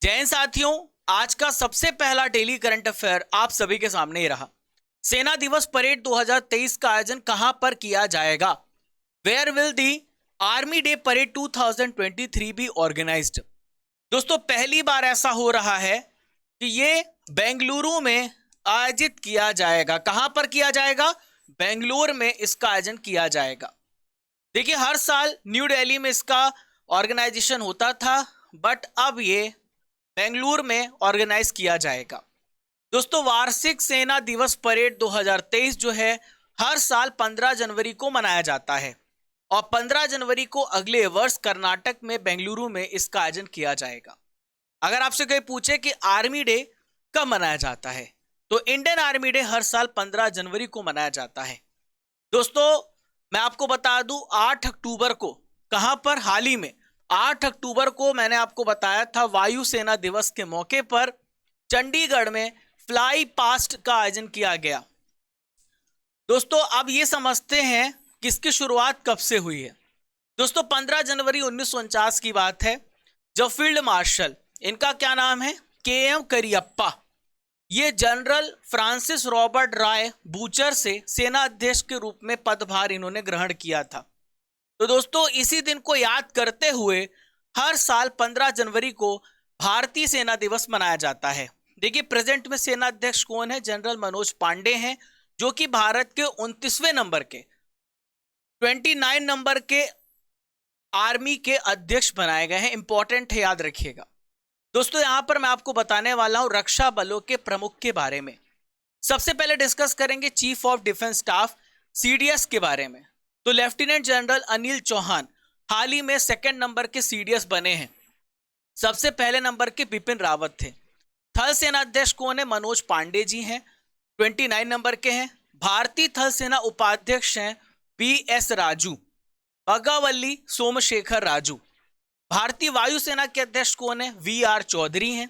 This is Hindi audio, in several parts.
जय हिंद साथियों, आज का सबसे पहला डेली करंट अफेयर आप सभी के सामने ही रहा। सेना दिवस परेड 2023 का आयोजन कहां पर किया जाएगा? Where will the army day parade 2023 be organised? दोस्तों, पहली बार ऐसा हो रहा है कि ये बेंगलुरु में आयोजित किया जाएगा। कहां पर किया जाएगा? बेंगलुरु में इसका आयोजन किया जाएगा। देखिए, हर साल न्यू दिल्ली में इसका ऑर्गेनाइजेशन होता था, बट अब ये बेंगलुरु में ऑर्गेनाइज किया जाएगा। दोस्तों, वार्षिक सेना दिवस परेड 2023 जो है हर साल 15 जनवरी को मनाया जाता है और 15 जनवरी को अगले वर्ष कर्नाटक में बेंगलुरु में इसका आयोजन किया जाएगा। अगर आपसे कोई पूछे कि आर्मी डे कब मनाया जाता है, तो इंडियन आर्मी डे हर साल 15 जनवरी को मनाया जाता है। दोस्तों, मैं आपको बता दूं, 8 अक्टूबर को कहां पर, हाल ही में 8 अक्टूबर को मैंने आपको बताया था, वायुसेना दिवस के मौके पर चंडीगढ़ में फ्लाई पास्ट का आयोजन किया गया। दोस्तों, अब ये समझते हैं कि इसकी शुरुआत कब से हुई है। दोस्तों, 15 जनवरी 1949 की बात है, जब फील्ड मार्शल, इनका क्या नाम है, के.एम. करियप्पा, ये जनरल फ्रांसिस रॉबर्ट राय बूचर से सेना अध्यक्ष के रूप में पदभार इन्होंने ग्रहण किया था। तो दोस्तों, इसी दिन को याद करते हुए हर साल 15 जनवरी को भारतीय सेना दिवस मनाया जाता है। देखिए, प्रेजेंट में सेना अध्यक्ष कौन है? जनरल मनोज पांडे हैं, जो कि भारत के 29वें नंबर के 29 नंबर के आर्मी के अध्यक्ष बनाए गए हैं। इंपॉर्टेंट है, याद रखिएगा। दोस्तों, यहां पर मैं आपको बताने वाला हूं रक्षा बलों के प्रमुख के बारे में। सबसे पहले डिस्कस करेंगे chief of defence staff CDS के बारे में। तो लेफ्टिनेंट जनरल अनिल चौहान हाल ही में 2nd नंबर के सीडीएस बने हैं। सबसे पहले नंबर के बिपिन रावत थे। थल सेना अध्यक्ष कौन है? मनोज पांडे जी हैं, 29 नंबर के हैं। भारतीय थल सेना उपाध्यक्ष हैं बी.एस. राजू, बगावली सोमशेखर राजू। भारतीय वायुसेना के अध्यक्ष कौन है? वी.आर. चौधरी हैं।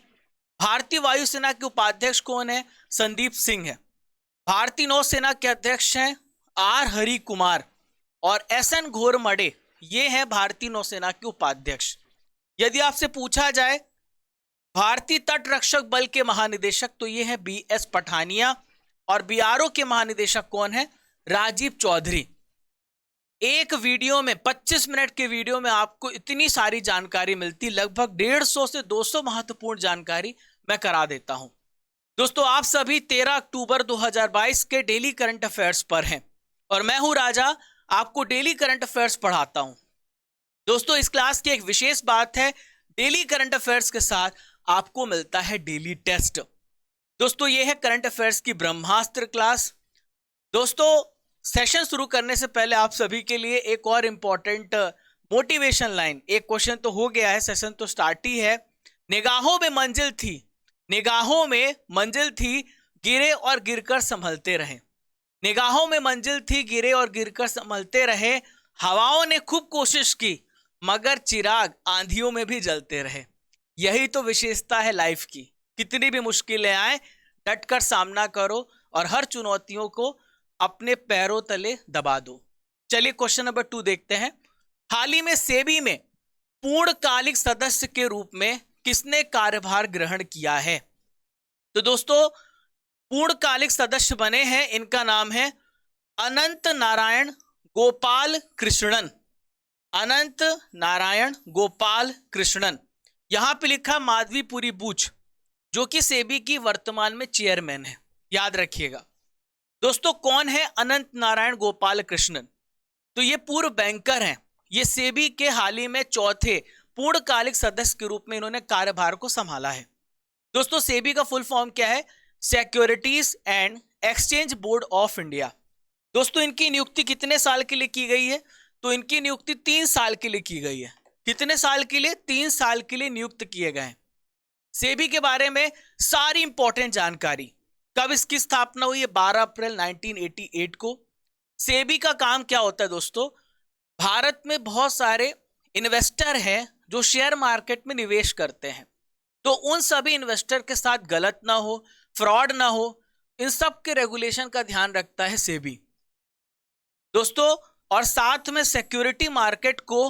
भारतीय वायुसेना के उपाध्यक्ष कौन है? संदीप सिंह है। भारतीय नौसेना के अध्यक्ष हैं आर हरि कुमार और एस.एन. घोरमडे, ये हैं भारतीय नौसेना के उपाध्यक्ष। यदि आपसे पूछा जाए भारतीय तट रक्षक बल के महानिदेशक, तो ये हैं बी.एस. पठानिया और बीआरओ के महानिदेशक कौन है? राजीव चौधरी। एक वीडियो में, 25 मिनट के वीडियो में आपको इतनी सारी जानकारी मिलती, लगभग 150 से 200 महत्वपूर्ण जानकारी मैं करा देता हूं। दोस्तों, आप सभी 13 अक्टूबर 2022 के डेली करंट अफेयर्स पर हैं और मैं हूं राजा, आपको डेली करंट अफेयर्स पढ़ाता हूं। दोस्तों, इस क्लास की एक विशेष बात है, डेली करंट अफेयर्स के साथ आपको मिलता है डेली टेस्ट। दोस्तों, ये है करंट अफेयर्स की ब्रह्मास्त्र क्लास। दोस्तों, सेशन शुरू करने से पहले आप सभी के लिए एक और इंपॉर्टेंट मोटिवेशन लाइन, एक क्वेश्चन तो हो गया है, सेशन तो स्टार्ट ही है। निगाहों में मंजिल थी, निगाहों में मंजिल थी, गिरे और गिरकर संभलते रहे। निगाहों में मंजिल थी, गिरे और गिरकर संभलते रहे। हवाओं ने खूब कोशिश की, मगर चिराग आंधियों में भी जलते रहे। यही तो विशेषता है लाइफ की। कितनी भी मुश्किलें आए, डटकर सामना करो और हर चुनौतियों को अपने पैरों तले दबा दो। चलिए क्वेश्चन नंबर 2 देखते हैं। हाल ही में सेबी में पूर्णकालिक सदस्य के रूप में किसने कार्यभार ग्रहण किया है? तो दोस्तों, पूर्णकालिक सदस्य बने हैं, इनका नाम है अनंत नारायण गोपाल कृष्णन। अनंत नारायण गोपाल कृष्णन। यहां पे लिखा माधवीपुरी बूच, जो कि सेबी की वर्तमान में चेयरमैन है, याद रखिएगा। दोस्तों, कौन है अनंत नारायण गोपाल कृष्णन? तो ये पूर्व बैंकर हैं। ये सेबी के हाल ही में 4थे पूर्णकालिक सदस्य के रूप में इन्होंने कार्यभार को संभाला है। दोस्तों, सेबी का फुल फॉर्म क्या है? Securities and exchange board of India. दोस्तों, इनकी नियुक्ति कितने साल के लिए की गई है? तो इनकी नियुक्ति 3 साल के लिए की गई है। कितने साल के लिए? 3 साल के लिए नियुक्त किए गए हैं। सेबी के बारे में सारी इंपॉर्टेंट जानकारी। कब इसकी स्थापना हुई है? 12 अप्रैल 1988 को। सेबी का काम क्या होता है दोस्तों? भारत में बहुत सारे इन्वेस्टर हैं जो शेयर मार्केट में निवेश करते हैं, तो उन सभी इन्वेस्टर के साथ गलत ना हो, फ्रॉड ना हो, इन सब के रेगुलेशन का ध्यान रखता है सेबी दोस्तों। और साथ में सिक्योरिटी मार्केट को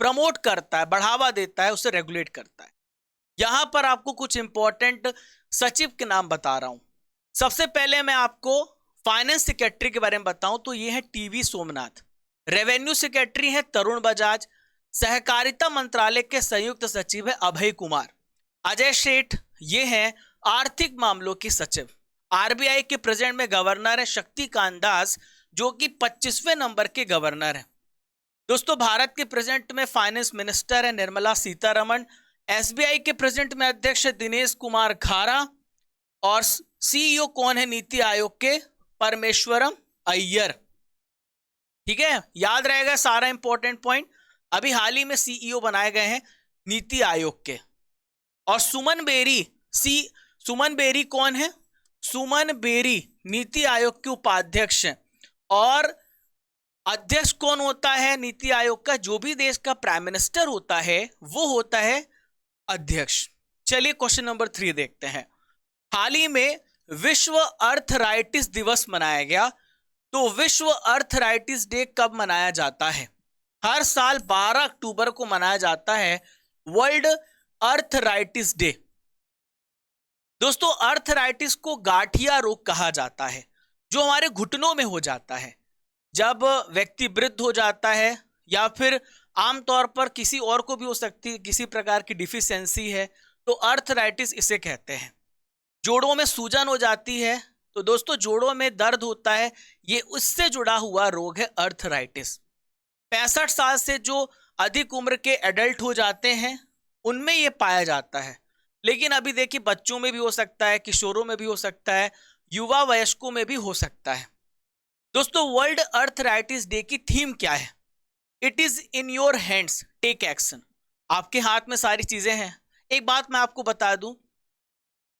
प्रमोट करता है, बढ़ावा देता है, उसे रेगुलेट करता है। यहां पर आपको कुछ इंपॉर्टेंट सचिव के नाम बता रहा हूं। सबसे पहले मैं आपको फाइनेंस सेक्रेटरी के बारे में बताऊं तो ये है टीवी सोमनाथ। रेवेन्यू सेक्रेटरी है तरुण बजाज। सहकारिता मंत्रालय के संयुक्त सचिव है अभय कुमार। अजय सेठ ये है आर्थिक मामलों के सचिव। आरबीआई के प्रेसिडेंट में गवर्नर है शक्तिकांत दास, जो कि 25वें नंबर के गवर्नर है। दोस्तों भारत के प्रेसिडेंट में फाइनेंस मिनिस्टर है निर्मला सीतारमण। एसबीआई के प्रेसिडेंट में अध्यक्ष दिनेश कुमार खारा। और सीईओ कौन है नीति आयोग के? परमेश्वरम अय्यर। ठीक है, याद रहेगा सारा इंपॉर्टेंट पॉइंट। अभी हाल ही में सीईओ बनाए गए हैं नीति आयोग के। और सुमन बेरी कौन है? सुमन बेरी नीति आयोग के उपाध्यक्ष हैं। और अध्यक्ष कौन होता है नीति आयोग का? जो भी देश का प्राइम मिनिस्टर होता है वो होता है अध्यक्ष। चलिए क्वेश्चन नंबर 3 देखते हैं। हाल ही में विश्व अर्थराइटिस दिवस मनाया गया, तो विश्व अर्थराइटिस डे कब मनाया जाता है? हर साल 12 अक्टूबर को मनाया जाता है वर्ल्ड अर्थराइटिस डे। दोस्तों अर्थराइटिस को गांठिया रोग कहा जाता है, जो हमारे घुटनों में हो जाता है जब व्यक्ति वृद्ध हो जाता है, या फिर आमतौर पर किसी और को भी हो सकती है, किसी प्रकार की डिफिशियंसी है तो अर्थराइटिस इसे कहते हैं। जोड़ों में सूजन हो जाती है, तो दोस्तों जोड़ों में दर्द होता है, ये उससे जुड़ा हुआ रोग है अर्थराइटिस। 65 साल से जो अधिक उम्र के एडल्ट हो जाते हैं उनमें ये पाया जाता है, लेकिन अभी देखिए बच्चों में भी हो सकता है, किशोरों में भी हो सकता है, युवा वयस्कों में भी हो सकता है। दोस्तों वर्ल्ड अर्थराइटिस डे की थीम क्या है? It is in your hands, take action. आपके हाथ में सारी चीजें हैं। एक बात मैं आपको बता दूं,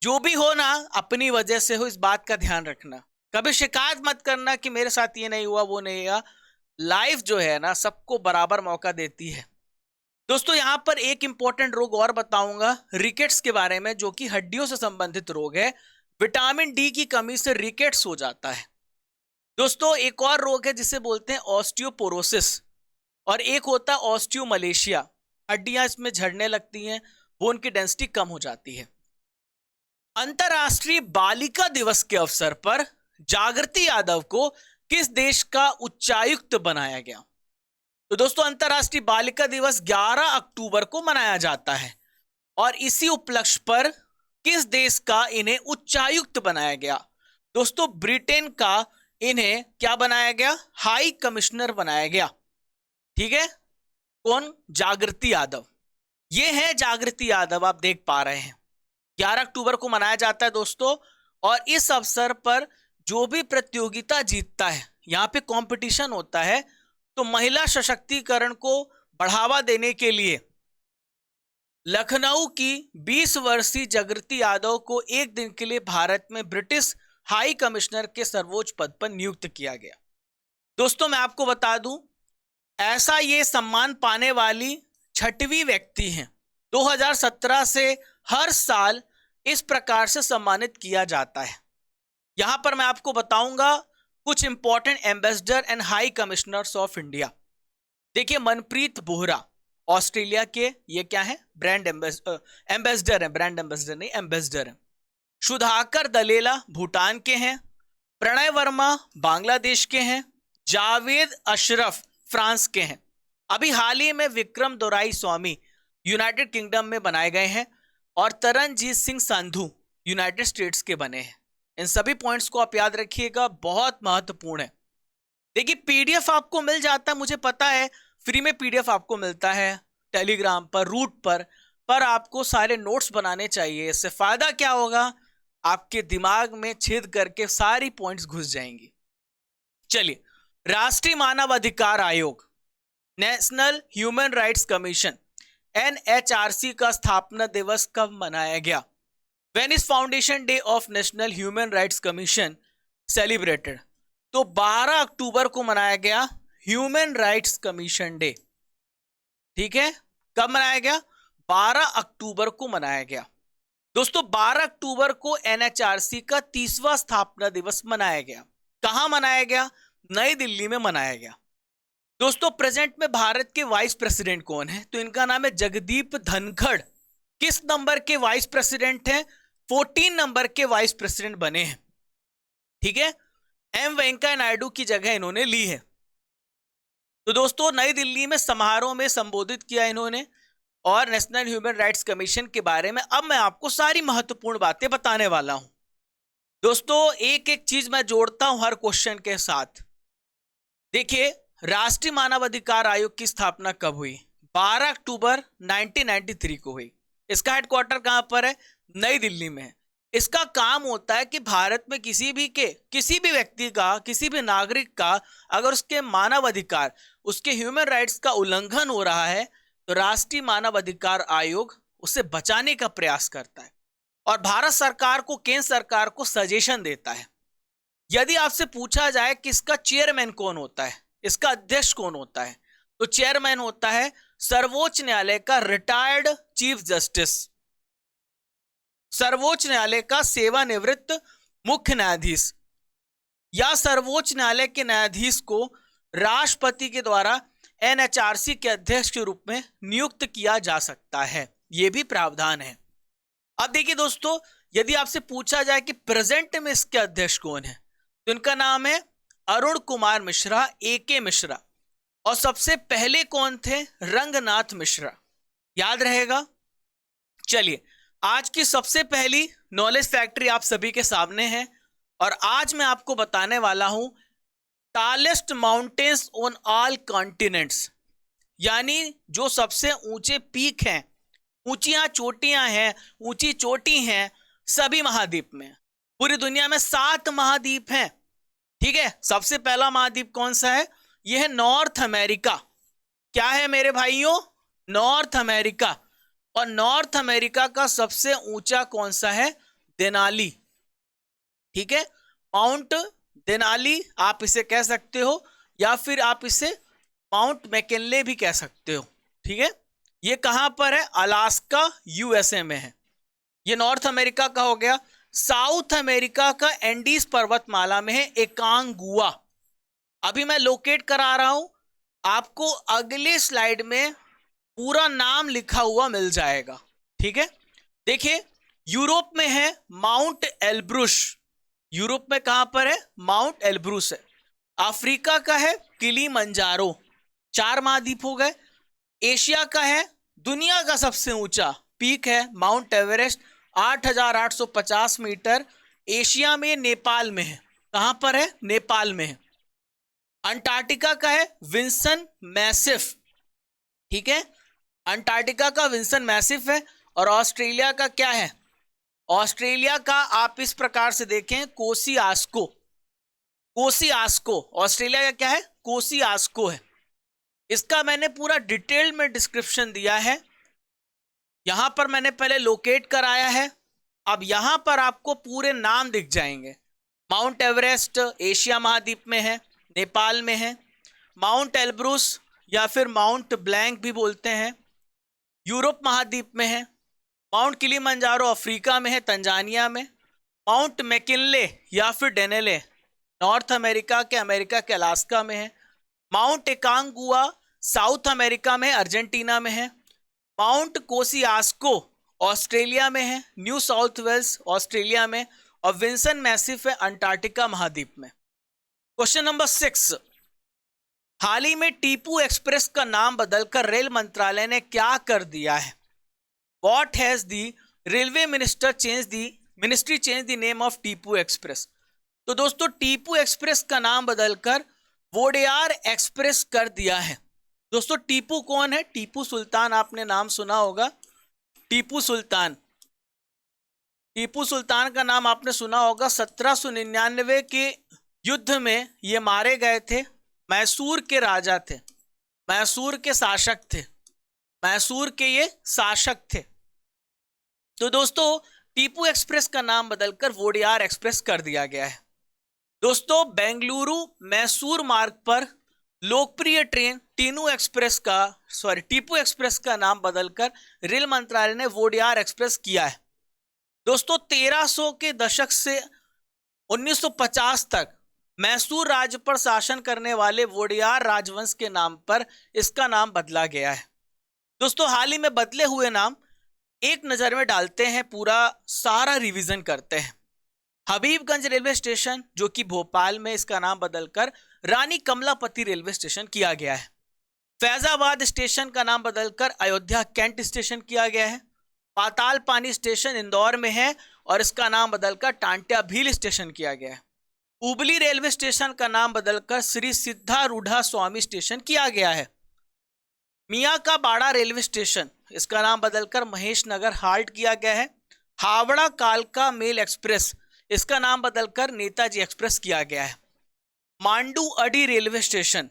जो भी हो ना अपनी वजह से हो, इस बात का ध्यान रखना। कभी शिकायत मत करना कि मेरे साथ ये नहीं हुआ वो नहीं हुआ। लाइफ जो है ना सबको बराबर मौका देती है। दोस्तों यहां पर एक इंपॉर्टेंट रोग और बताऊंगा रिकेट्स के बारे में, जो कि हड्डियों से संबंधित रोग है। विटामिन डी की कमी से रिकेट्स हो जाता है। दोस्तों एक और रोग है जिसे बोलते हैं ऑस्टियोपोरोसिस, और एक होता है ऑस्टियोमलेशिया। हड्डियां इसमें झड़ने लगती हैं, बोन की डेंसिटी कम हो जाती है। अंतरराष्ट्रीय बालिका दिवस के अवसर पर जागृति यादव को किस देश का उच्चायुक्त बनाया गया? तो दोस्तों अंतरराष्ट्रीय बालिका दिवस 11 अक्टूबर को मनाया जाता है, और इसी उपलक्ष्य पर किस देश का इन्हें उच्चायुक्त बनाया गया? दोस्तों ब्रिटेन का इन्हें क्या बनाया गया? हाई कमिश्नर बनाया गया। ठीक है, कौन? जागृति यादव। ये है जागृति यादव, आप देख पा रहे हैं। 11 अक्टूबर को मनाया जाता है दोस्तों, और इस अवसर पर जो भी प्रतियोगिता जीतता है, यहां पे कंपटीशन होता है, तो महिला सशक्तिकरण को बढ़ावा देने के लिए लखनऊ की 20 वर्षीय जागृति यादव को एक दिन के लिए भारत में ब्रिटिश हाई कमिश्नर के सर्वोच्च पद पर नियुक्त किया गया। दोस्तों मैं आपको बता दूं, ऐसा ये सम्मान पाने वाली 6वीं व्यक्ति हैं। 2017 से हर साल इस प्रकार से सम्मानित किया जाता है। यहां पर मैं आपको बताऊंगा कुछ important ambassador and high commissioners of India. देखिए मनप्रीत बोहरा ऑस्ट्रेलिया के, ये क्या है? ब्रांड एम्बेसडर है, ब्रांड एम्बेसडर नहीं, एम्बेसडर है। सुधाकर दलेला भूटान के हैं। प्रणय वर्मा बांग्लादेश के हैं। जावेद अशरफ फ्रांस के हैं। अभी हाल ही में विक्रम दोराई स्वामी यूनाइटेड किंगडम में बनाए गए हैं, और तरनजीत सिंह संधू यूनाइटेड स्टेट्स के बने हैं। इन सभी पॉइंट्स को आप याद रखिएगा, बहुत महत्वपूर्ण है। देखिए पीडीएफ आपको मिल जाता है, मुझे पता है फ्री में पीडीएफ आपको मिलता है टेलीग्राम पर, रूट पर आपको सारे नोट्स बनाने चाहिए। इससे फायदा क्या होगा? आपके दिमाग में छेद करके सारी पॉइंट्स घुस जाएंगी। चलिए, राष्ट्रीय मानव अधिकार आयोग, national human rights commission NHRC का स्थापना दिवस कब मनाया गया? When is Foundation Day of National Human Rights Commission celebrated? तो 12 अक्टूबर को मनाया गया ह्यूमन राइट्स कमीशन डे। ठीक है, कब मनाया गया? 12 अक्टूबर को मनाया गया। दोस्तों 12 अक्टूबर को NHRC का 30वां स्थापना दिवस मनाया गया। कहां मनाया गया? नई दिल्ली में मनाया गया। दोस्तों प्रेजेंट में भारत के वाइस प्रेसिडेंट कौन है? तो इनका नाम है जगदीप धनखड़। किस नंबर के वाइस प्रेसिडेंट हैं? 14 नंबर के वाइस प्रेसिडेंट बने हैं। ठीक है, एम वेंकैया नायडू की जगह इन्होंने ली है। तो दोस्तों नई दिल्ली में समारोह में संबोधित किया इन्होंने और नेशनल ह्यूमन राइट्स कमीशन के बारे में अब मैं आपको सारी महत्वपूर्ण बातें बताने वाला हूं। दोस्तों एक एक चीज मैं जोड़ता हूं हर क्वेश्चन के साथ। देखिए, राष्ट्रीय मानवाधिकार आयोग की स्थापना कब हुई? 12 अक्टूबर 1993 को हुई। इसका हेडक्वार्टर कहां पर है? नई दिल्ली में है। इसका काम होता है कि भारत में किसी भी व्यक्ति का, किसी भी नागरिक का अगर उसके मानव अधिकार, उसके ह्यूमन राइट्स का उल्लंघन हो रहा है तो राष्ट्रीय मानव अधिकार आयोग उसे बचाने का प्रयास करता है और भारत सरकार को, केंद्र सरकार को सजेशन देता है। यदि आपसे पूछा जाए कि इसका चेयरमैन कौन होता है, इसका अध्यक्ष कौन होता है, तो चेयरमैन होता है सर्वोच्च न्यायालय का रिटायर्ड चीफ जस्टिस, सर्वोच्च न्यायालय का सेवानिवृत्त मुख्य न्यायाधीश, या सर्वोच्च न्यायालय के न्यायाधीश को राष्ट्रपति के द्वारा एनएचआरसी के अध्यक्ष के रूप में नियुक्त किया जा सकता है। यह भी प्रावधान है। अब देखिए दोस्तों, यदि आपसे पूछा जाए कि प्रेजेंट में इसके अध्यक्ष कौन है, तो इनका नाम है अरुण कुमार मिश्रा, AK मिश्रा। और सबसे पहले कौन थे? रंगनाथ मिश्रा। याद रहेगा। चलिए, आज की सबसे पहली नॉलेज फैक्ट्री आप सभी के सामने है और आज मैं आपको बताने वाला हूं tallest mountains on all continents, यानी जो सबसे ऊंचे पीक हैं, ऊंचियां चोटियां हैं, ऊंची चोटी हैं सभी महाद्वीप में। पूरी दुनिया में 7 महाद्वीप हैं। ठीक है, सबसे पहला महाद्वीप कौन सा है? यह है नॉर्थ अमेरिका। क्या है मेरे भाइयों? North America. और नॉर्थ अमेरिका का सबसे ऊंचा कौन सा है? देनाली। ठीक है, माउंट देनाली आप इसे कह सकते हो या फिर आप इसे माउंट मैकिनले भी कह सकते हो। ठीक है, ये कहां पर है? अलास्का, USA में है। ये नॉर्थ अमेरिका का हो गया। साउथ अमेरिका का एंडीज पर्वतमाला में है एकांगुआ। अभी मैं लोकेट करा रहा हूं, आपको अगले स्लाइड में पूरा नाम लिखा हुआ मिल जाएगा। ठीक है, देखिए यूरोप में है माउंट एल्ब्रुस। यूरोप में कहां पर है? माउंट एल्ब्रुस है। अफ्रीका का है किलिमंजारो। 4 महाद्वीप हो गए। एशिया का है दुनिया का सबसे ऊंचा पीक है माउंट एवरेस्ट, 8,850 मीटर। एशिया में, नेपाल में है। कहां पर है? नेपाल में है। अंटार्कटिका का है विंसन मैसिफ। ठीक है, अंटार्कटिका का विंसन मैसिफ है। और ऑस्ट्रेलिया का क्या है? ऑस्ट्रेलिया का आप इस प्रकार से देखें, कोसियास्को। कोसियास्को ऑस्ट्रेलिया का क्या है? कोसियास्को है। इसका मैंने पूरा डिटेल में डिस्क्रिप्शन दिया है। यहां पर मैंने पहले लोकेट कराया है, अब यहां पर आपको पूरे नाम दिख जाएंगे। माउंट एवरेस्ट एशिया महाद्वीप में है, नेपाल में है। माउंट एल्ब्रुस या फिर माउंट ब्लैंक भी बोलते हैं, यूरोप महाद्वीप में है। माउंट किलिमंजारो अफ्रीका में है, तंजानिया में। माउंट मैकिनले या फिर डेनेले नॉर्थ अमेरिका के अलास्का में है। माउंट एकांगुआ साउथ अमेरिका में, अर्जेंटीना में है। माउंट कोसियास्को ऑस्ट्रेलिया में है, न्यू साउथ वेल्स ऑस्ट्रेलिया में। और विंसन मैसिफ है अंटार्कटिका महाद्वीप में। क्वेश्चन नंबर 6, हाल ही में टीपू एक्सप्रेस का नाम बदलकर रेल मंत्रालय ने क्या कर दिया है? What has the railway ministry changed the name of Tipu express? तो दोस्तों टीपू एक्सप्रेस का नाम बदलकर वोडेयार एक्सप्रेस कर दिया है। दोस्तों टीपू कौन है? टीपू सुल्तान, आपने नाम सुना होगा। टीपू सुल्तान, टीपू सुल्तान का नाम आपने सुना होगा। 1799 के युद्ध में ये मारे गए थे। मैसूर के राजा थे, मैसूर के शासक थे, मैसूर के ये शासक थे। तो दोस्तों टीपू एक्सप्रेस का नाम बदलकर वोडेयार एक्सप्रेस कर दिया गया है। दोस्तों बेंगलुरु मैसूर मार्ग पर लोकप्रिय ट्रेन टीपू एक्सप्रेस का नाम बदलकर रेल मंत्रालय ने वोडेयार एक्सप्रेस किया है। दोस्तों 1300 के दशक से 1950 तक मैसूर राज्य पर शासन करने वाले वोडेयार राजवंश के नाम पर इसका नाम बदला गया है। दोस्तों हाल ही में बदले हुए नाम एक नजर में डालते हैं, पूरा सारा रिवीजन करते हैं। हबीबगंज रेलवे स्टेशन जो कि भोपाल में, इसका नाम बदलकर रानी कमलापति रेलवे स्टेशन किया गया है। फैजाबाद स्टेशन का नाम बदलकर अयोध्या कैंट स्टेशन किया गया है। पाताल पानी स्टेशन इंदौर में है और इसका नाम बदलकर टांट्या भील स्टेशन किया गया है। उबली रेलवे स्टेशन का नाम बदलकर श्री सिद्धारूढ़ा स्वामी स्टेशन किया गया है। मियाँ का बाड़ा रेलवे स्टेशन, इसका नाम बदलकर महेश नगर हाल्ट किया गया है। हावड़ा कालका मेल एक्सप्रेस, इसका नाम बदलकर नेताजी एक्सप्रेस किया गया है। मांडू अडी रेलवे स्टेशन,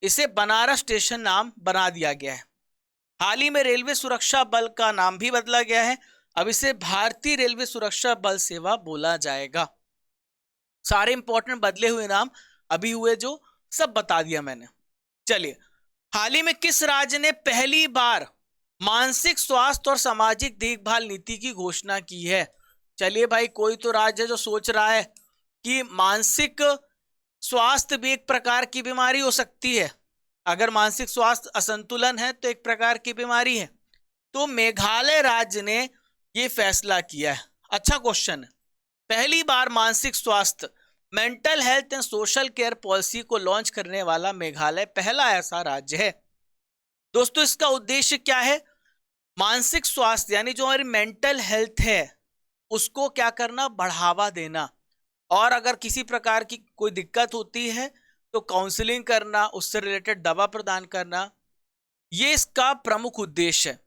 इसे बनारस स्टेशन नाम बना दिया गया है। हाल ही में रेलवे सुरक्षा बल का नाम भी बदला गया है, अब इसे भारतीय रेलवे सुरक्षा बल सेवा बोला जाएगा। सारे इंपॉर्टेंट बदले हुए नाम अभी हुए जो सब बता दिया मैंने। चलिए, हाल ही में किस राज्य ने पहली बार मानसिक स्वास्थ्य और सामाजिक देखभाल नीति की घोषणा की है? चलिए भाई, कोई तो राज्य जो सोच रहा है कि मानसिक स्वास्थ्य भी एक प्रकार की बीमारी हो सकती है, अगर मानसिक स्वास्थ्य असंतुलन है तो एक प्रकार की बीमारी है, तो मेघालय राज्य ने ये फैसला किया है। अच्छा क्वेश्चन है। पहली बार मानसिक स्वास्थ्य, mental health and social care policy को लॉन्च करने वाला मेघालय पहला ऐसा राज्य है। दोस्तों, इसका उद्देश्य क्या है? मानसिक स्वास्थ्य यानी जो हमारी मेंटल हेल्थ है उसको क्या करना, बढ़ावा देना, और अगर किसी प्रकार की कोई दिक्कत होती है तो काउंसलिंग करना, उससे रिलेटेड दवा प्रदान करना, ये इसका प्रमुख उद्देश्य है।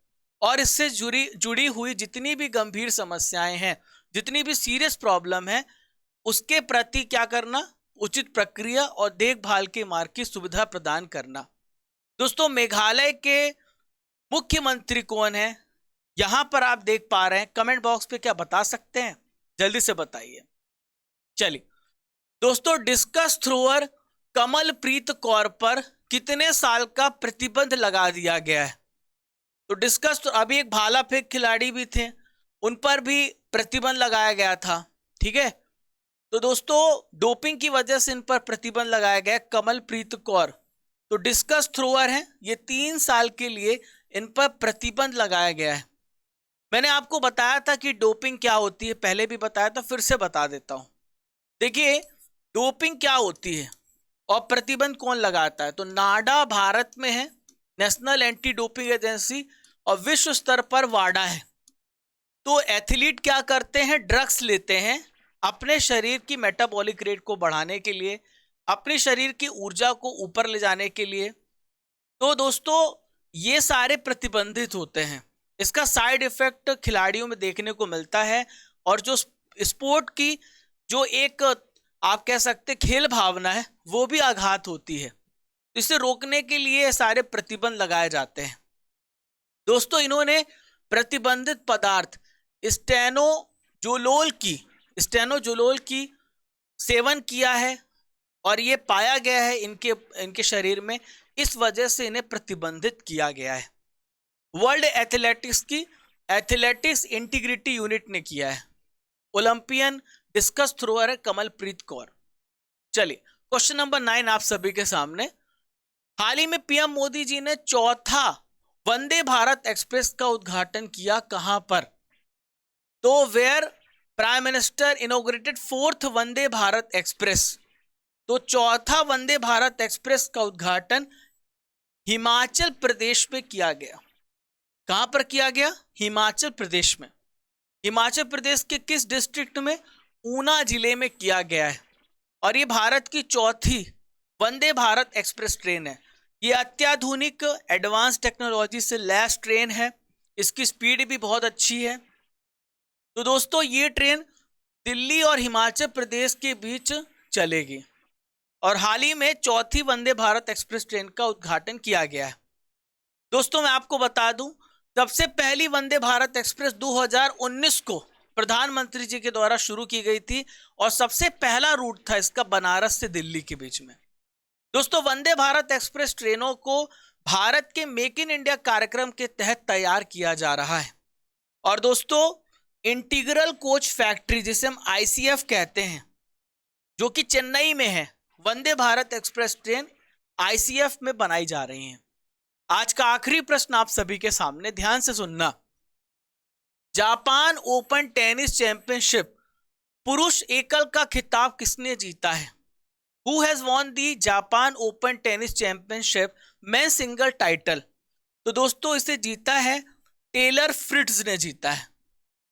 और इससे जुड़ी हुई जितनी भी गंभीर समस्याएं हैं, जितनी भी सीरियस प्रॉब्लम है, उसके प्रति क्या करना, उचित प्रक्रिया और देखभाल के मार्ग की सुविधा प्रदान करना। दोस्तों, मेघालय के मुख्यमंत्री कौन है? यहां पर आप देख पा रहे हैं, कमेंट बॉक्स पे क्या बता सकते हैं? जल्दी से बताइए। चलिए दोस्तों, डिस्कस थ्रोअर कमलप्रीत कौर पर कितने साल का प्रतिबंध लगा दिया गया है? तो डिस्कस, तो अभी एक भाला फेंक खिलाड़ी भी थे, उन पर भी प्रतिबंध लगाया गया था, ठीक है। तो दोस्तों, डोपिंग की वजह से इन पर प्रतिबंध लगाया गया। कमलप्रीत कौर तो डिस्कस थ्रोअर हैं, ये 3 साल के लिए इन पर प्रतिबंध लगाया गया है। मैंने आपको बताया था कि डोपिंग क्या होती है, पहले भी बताया था, फिर से बता देता हूं। देखिए, डोपिंग क्या होती है और प्रतिबंध कौन लगाता है? तो नाडा भारत में है, नेशनल एंटी डोपिंग एजेंसी, और विश्व स्तर पर वाडा है। तो एथलीट क्या करते हैं? ड्रग्स लेते हैं अपने शरीर की मेटाबॉलिक रेट को बढ़ाने के लिए, अपने शरीर की ऊर्जा को ऊपर ले जाने के लिए। तो दोस्तों, ये सारे प्रतिबंधित होते हैं। इसका साइड इफेक्ट खिलाड़ियों में देखने को मिलता है, और जो स्पोर्ट की जो एक आप कह सकते खेल भावना है वो भी आघात होती है। इसे रोकने के लिए सारे प्रतिबंध लगाए जाते हैं। दोस्तों, इन्होंने प्रतिबंधित पदार्थ स्टेनोजोलोल की सेवन किया है, और ये पाया गया है इनके शरीर में, इस वजह से इन्हें प्रतिबंधित किया गया है। वर्ल्ड एथलेटिक्स इंटीग्रिटी यूनिट ने किया है। ओलंपियन डिस्कस थ्रोअर है कमलप्रीत कौर। चलिए, क्वेश्चन नंबर 9 आप सभी के सामने। हाल ही में पीएम मोदी जी ने चौथा वंदे भारत एक्सप्रेस का उद्घाटन किया, कहां पर? तो where prime minister inaugurated 4th Vande Bharat express. तो चौथा वंदे भारत एक्सप्रेस का उद्घाटन हिमाचल प्रदेश में किया गया। कहां पर किया गया? हिमाचल प्रदेश में। हिमाचल प्रदेश के किस डिस्ट्रिक्ट में? ऊना जिले में किया गया है। और ये भारत की चौथी वंदे भारत एक्सप्रेस ट्रेन है। ये अत्याधुनिक एडवांस टेक्नोलॉजी से लैस ट्रेन है, इसकी स्पीड भी बहुत अच्छी है। तो दोस्तों, ये ट्रेन दिल्ली और हिमाचल प्रदेश के बीच चलेगी, और हाल ही में चौथी वंदे भारत एक्सप्रेस ट्रेन का उद्घाटन किया गया है। दोस्तों, मैं आपको बता दूं, सबसे पहली वंदे भारत एक्सप्रेस 2019 को प्रधानमंत्री जी के द्वारा शुरू की गई थी, और सबसे पहला रूट था इसका बनारस से दिल्ली के बीच में। दोस्तों, वंदे भारत एक्सप्रेस ट्रेनों को भारत के मेक इन इंडिया कार्यक्रम के तहत तैयार किया जा रहा है। और दोस्तों, इंटीग्रल कोच फैक्ट्री, जिसे हम आईसीएफ कहते हैं, जो कि चेन्नई में है, वंदे भारत एक्सप्रेस ट्रेन आईसीएफ में बनाई जा रही है। आज का आखिरी प्रश्न आप सभी के सामने, ध्यान से सुनना। जापान ओपन टेनिस चैंपियनशिप पुरुष एकल का खिताब किसने जीता है? Who has won the Japan open tennis championship men single title? तो दोस्तों इसे जीता है टेलर फ्रिट्ज ने जीता है।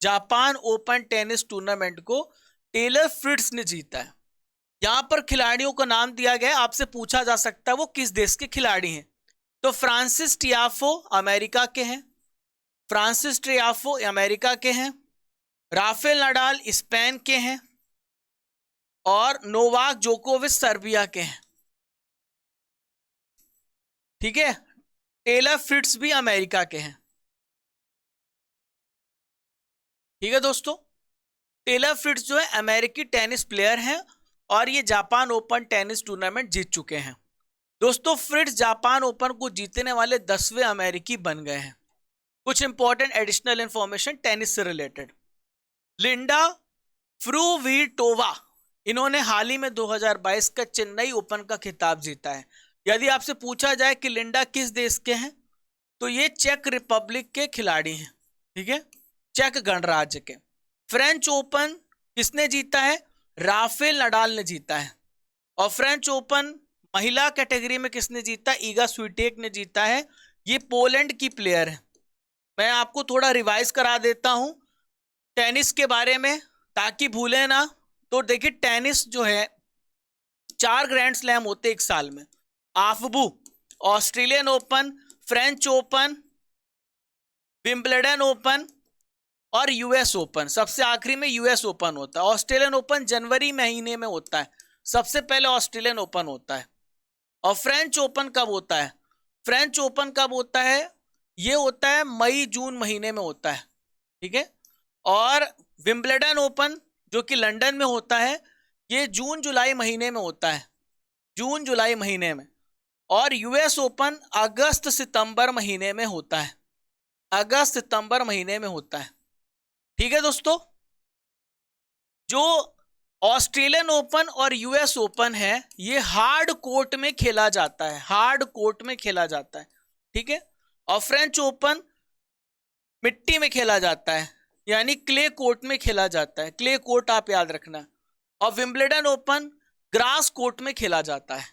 जापान ओपन टेनिस टूर्नामेंट को टेलर फ्रिट्ज ने जीता है। यहां पर खिलाड़ियों का नाम दिया गया, आपसे पूछा जा सकता है वो किस देश के खिलाड़ी हैं। तो फ्रांसिस टियाफो अमेरिका के हैं, फ्रांसिस टियाफो अमेरिका के हैं, राफेल नडाल स्पेन के हैं और नोवाक जोकोविच सर्बिया के हैं। ठीक है, टेलर फ्रिट्ज भी अमेरिका के हैं। ठीक है दोस्तों, टेलर फ्रिट्ज जो है अमेरिकी टेनिस प्लेयर हैं और ये जापान ओपन टेनिस टूर्नामेंट जीत चुके हैं। दोस्तों फ्रिट्ज जापान ओपन को जीतने वाले 10वें अमेरिकी बन गए हैं। कुछ इंपॉर्टेंट एडिशनल इंफॉर्मेशन टेनिस से रिलेटेड। लिंडा फ्रुवीटोवा, इन्होंने हाल ही में 2022 का चेन्नई ओपन का खिताब जीता है। यदि आपसे पूछा जाए कि लिंडा किस देश के हैं, तो ये चेक रिपब्लिक के खिलाड़ी हैं। ठीक है, चेक गणराज्य के। फ्रेंच ओपन किसने जीता है? राफेल नडाल ने जीता है। और फ्रेंच ओपन महिला कैटेगरी में किसने जीता? ईगा स्विटेक ने जीता है। ये पोलैंड की प्लेयर है। मैं आपको थोड़ा रिवाइज करा देता हूं टेनिस के बारे में ताकि भूले ना। तो देखिए टेनिस जो है 4 ग्रैंड स्लैम होते एक साल में। आफबू, Australian Open, French Open, Wimbledon Open और यूएस ओपन। सबसे आखिरी में यूएस ओपन होता है। ऑस्ट्रेलियन ओपन जनवरी महीने में होता है, सबसे पहले ऑस्ट्रेलियन ओपन होता है। और फ्रेंच ओपन कब होता है? फ्रेंच ओपन कब होता है? ये होता है मई जून महीने में होता है। ठीक है, और विंबलडन ओपन जो कि लंदन में होता है, ये जून जुलाई महीने में होता है, जून जुलाई महीने में। और यूएस ओपन अगस्त सितंबर महीने में होता है, अगस्त सितंबर महीने में होता है। ठीक है दोस्तों, जो ऑस्ट्रेलियन ओपन और यूएस ओपन है ये हार्ड कोर्ट में खेला जाता है, हार्ड कोर्ट में खेला जाता है। ठीक है, और फ्रेंच ओपन मिट्टी में खेला जाता है, यानी क्ले कोर्ट में खेला जाता है। क्ले कोर्ट आप याद रखना। और विंबलडन ओपन ग्रास कोर्ट में खेला जाता है।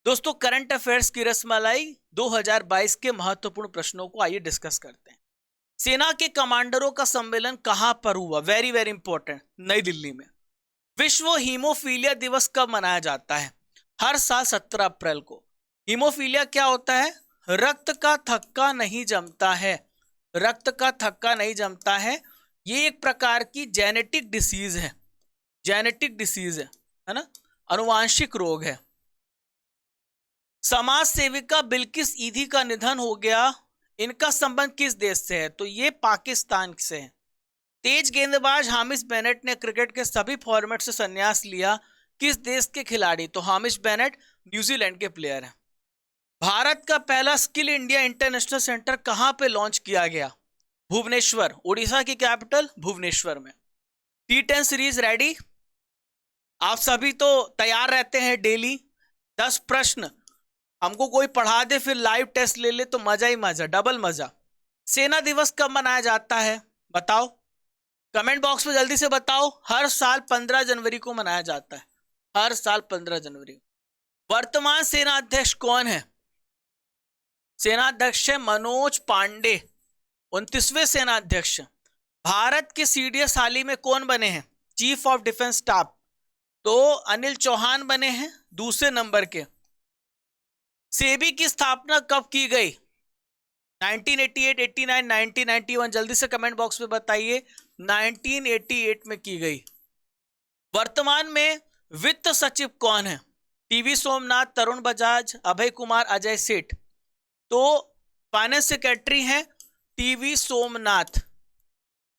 दोस्तों करंट अफेयर्स की रसमलाई 2022 के महत्वपूर्ण प्रश्नों को आइए डिस्कस करते हैं। सेना के कमांडरों का सम्मेलन कहां पर हुआ? वेरी वेरी इंपॉर्टेंट, नई दिल्ली में। विश्व हीमोफीलिया दिवस कब मनाया जाता है? हर साल 17 अप्रैल को। हीमोफीलिया क्या होता है? रक्त का थक्का नहीं जमता है, रक्त का थक्का नहीं जमता है। ये एक प्रकार की जेनेटिक डिसीज है, जेनेटिक डिसीज है ना, अनुवांशिक रोग है। समाज सेविका बिल्किस ईदी का निधन हो गया, इनका संबंध किस देश से है? तो ये पाकिस्तान से है। तेज गेंदबाज हामिश बेनेट ने क्रिकेट के सभी फॉर्मेट से संन्यास लिया, किस देश के खिलाड़ी? तो हामिश बेनेट न्यूजीलैंड के प्लेयर हैं। भारत का पहला स्किल इंडिया इंटरनेशनल सेंटर कहां पे लॉन्च किया गया? भुवनेश्वर, उड़ीसा की कैपिटल भुवनेश्वर में। T10 series ready? आप सभी तो तैयार रहते हैं डेली। 10 प्रश्न हमको कोई पढ़ा दे फिर लाइव टेस्ट ले ले तो मजा ही मजा, डबल मजा। सेना दिवस कब मनाया जाता है बताओ? कमेंट बॉक्स में जल्दी से बताओ। हर साल 15 जनवरी को मनाया जाता है, हर साल 15 जनवरी। वर्तमान सेना अध्यक्ष कौन है? सेना अध्यक्ष है मनोज पांडे, 29वें सेना अध्यक्ष। भारत के CDS हाल ही में कौन बने हैं? Chief of defence staff. तो अनिल चौहान बने हैं दूसरे नंबर के। सेबी की स्थापना कब की गई? 1988, 89, 1991? जल्दी से कमेंट बॉक्स में बताइए। 1988 में की गई। वर्तमान में वित्त सचिव कौन है? टीवी सोमनाथ, तरुण बजाज, अभय कुमार, अजय सेठ। तो फाइनेंस सेक्रेटरी हैं टीवी सोमनाथ।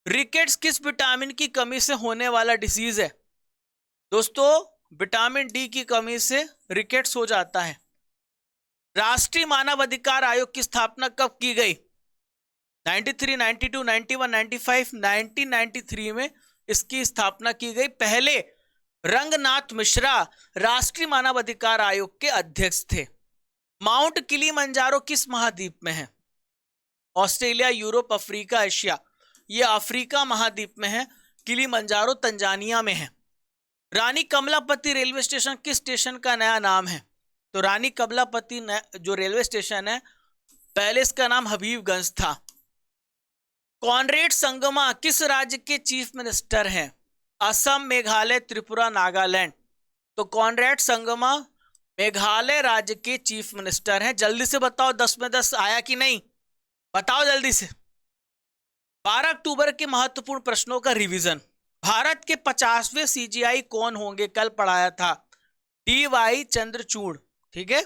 रिकेट्स किस विटामिन की कमी से होने वाला डिसीज है? दोस्तों विटामिन डी की कमी से रिकेट्स हो जाता है। राष्ट्रीय मानव अधिकार आयोग की स्थापना कब की गई? 93, 92, 91, 95? 1993 में इसकी स्थापना की गई। पहले रंगनाथ मिश्रा राष्ट्रीय मानव अधिकार आयोग के अध्यक्ष थे। माउंट किलिमंजारो किस महाद्वीप में है? Australia, Europe, Africa, Asia? ये अफ्रीका महाद्वीप में है, किलिमंजारो तंजानिया में है। रानी कमलापति रेलवे स्टेशन किस स्टेशन का नया नाम है? तो रानी कमलापति जो रेलवे स्टेशन है, पहले इसका नाम हबीबगंज था। कॉनरेड संगमा किस राज्य के चीफ मिनिस्टर हैं? असम, मेघालय, त्रिपुरा, नागालैंड। तो कॉनरेड संगमा मेघालय राज्य के चीफ मिनिस्टर हैं। जल्दी से बताओ 10 में 10 आया कि नहीं, बताओ जल्दी से। 12 अक्टूबर के महत्वपूर्ण प्रश्नों का रिवीजन। भारत के 50वें सीजीआई कौन होंगे? कल पढ़ाया था, डी.वाई. चंद्रचूड़। ठीक है,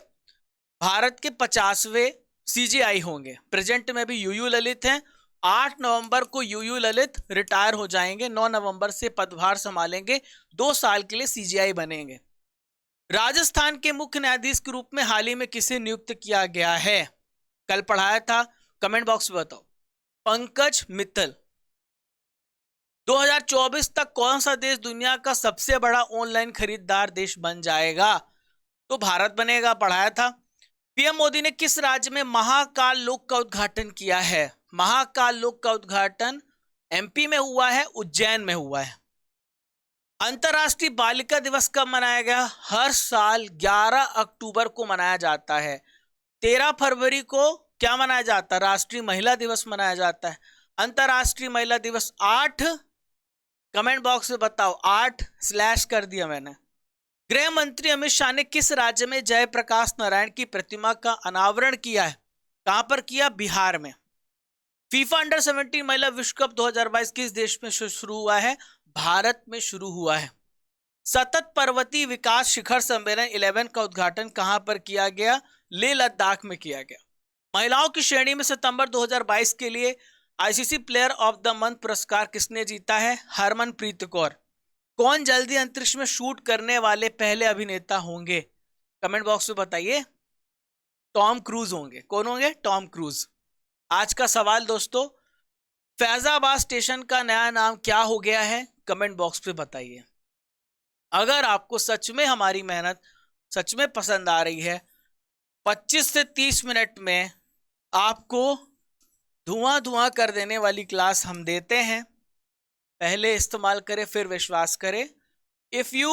भारत के 50वें सीजीआई होंगे। प्रेजेंट में भी यूयू ललित हैं। 8 नवंबर को यूयू ललित रिटायर हो जाएंगे, 9 नवंबर से पदभार संभालेंगे, 2 साल के लिए सीजीआई बनेंगे। राजस्थान के मुख्य न्यायाधीश के रूप में हाल ही में किसे नियुक्त किया गया है? कल पढ़ाया था, कमेंट बॉक्स में बताओ। पंकज मित्तल। 2024 तक कौन सा देश दुनिया का सबसे बड़ा ऑनलाइन खरीदार देश बन जाएगा? तो भारत बनेगा, पढ़ाया था। पीएम मोदी ने किस राज्य में महाकाल लोक का उद्घाटन किया है? महाकाल लोक का उद्घाटन एमपी में हुआ है, उज्जैन में हुआ है। अंतर्राष्ट्रीय बालिका दिवस कब मनाया गया? हर साल 11 अक्टूबर को मनाया जाता है। 13 फरवरी को क्या मनाया जाता है? राष्ट्रीय महिला दिवस मनाया जाता है। अंतर्राष्ट्रीय महिला दिवस 8, कमेंट बॉक्स में बताओ, 8 स्लैश कर दिया मैंने। गृह मंत्री अमित शाह ने किस राज्य में जयप्रकाश नारायण की प्रतिमा का अनावरण किया है? कहां पर किया? बिहार में। फीफा अंडर 17 महिला विश्व कप 2022 किस देश में शुरू हुआ है? भारत में शुरू हुआ है। सतत पर्वतीय विकास शिखर सम्मेलन 11 का उद्घाटन कहां पर किया गया? लेह लद्दाख में किया गया। महिलाओं की श्रेणी में सितंबर 2022 के लिए ICC player of the month पुरस्कार किसने जीता है? हरमनप्रीत कौर। कौन जल्दी अंतरिक्ष में शूट करने वाले पहले अभिनेता होंगे? कमेंट बॉक्स में बताइए। टॉम क्रूज होंगे। कौन होंगे? Tom cruise. आज का सवाल दोस्तों, फैजाबाद स्टेशन का नया नाम क्या हो गया है? कमेंट बॉक्स पे बताइए। अगर आपको सच में हमारी मेहनत सच में पसंद आ रही है, 25 से 30 मिनट में आपको धुआं धुआं कर देने वाली क्लास हम देते हैं। पहले इस्तेमाल करें, फिर विश्वास करें। If you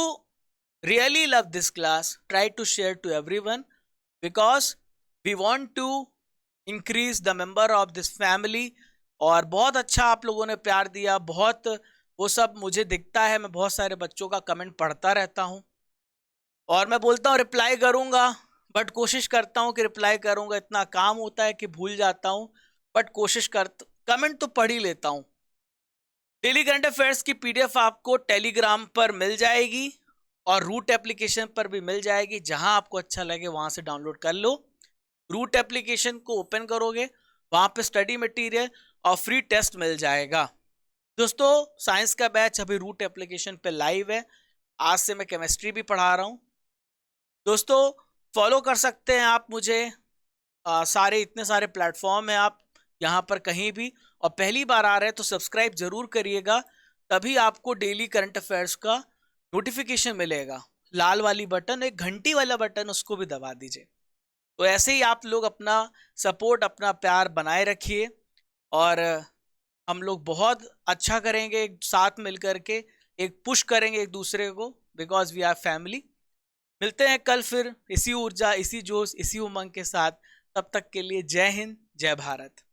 really love this class, try to share to everyone, because we want to increase the member of this family. और बहुत अच्छा आप लोगों ने प्यार दिया, बहुत वो सब मुझे दिखता है। मैं बहुत सारे बच्चों का कमेंट पढ़ता रहता हूँ और मैं बोलता हूँ रिप्लाई करूँगा, बट कोशिश करता हूँ कि रिप्लाई करूँगा। इतना काम होता है कि भूल जाता हूँ, बट कोशिश कमेंट तो पढ़ ही लेता हूँ। डेली करंट अफेयर्स की पीडीएफ आपको टेलीग्राम पर मिल जाएगी और रूट एप्लीकेशन पर भी मिल जाएगी। जहां आपको अच्छा लगे वहां से डाउनलोड कर लो। रूट एप्लीकेशन को ओपन करोगे, वहां पे स्टडी मटेरियल और फ्री टेस्ट मिल जाएगा। दोस्तों, साइंस का बैच अभी रूट एप्लीकेशन पे लाइव है। आज से मैं केमिस्ट्री भी पढ़ा रहा हूं। दोस्तों, फॉलो कर सकते हैं आप मुझे, इतने सारे प्लेटफॉर्म है, आप यहाँ पर कहीं भी। और पहली बार आ रहे हैं तो सब्सक्राइब जरूर करिएगा, तभी आपको डेली करंट अफेयर्स का नोटिफिकेशन मिलेगा। लाल वाली बटन, एक घंटी वाला बटन, उसको भी दबा दीजिए। तो ऐसे ही आप लोग अपना सपोर्ट, अपना प्यार बनाए रखिए और हम लोग बहुत अच्छा करेंगे साथ मिलकर के, एक पुश करेंगे एक दूसरे को, बिकॉज वी आर फैमिली। मिलते हैं कल फिर इसी ऊर्जा, इसी जोश, इसी उमंग के साथ। तब तक के लिए जय हिंद, जय भारत।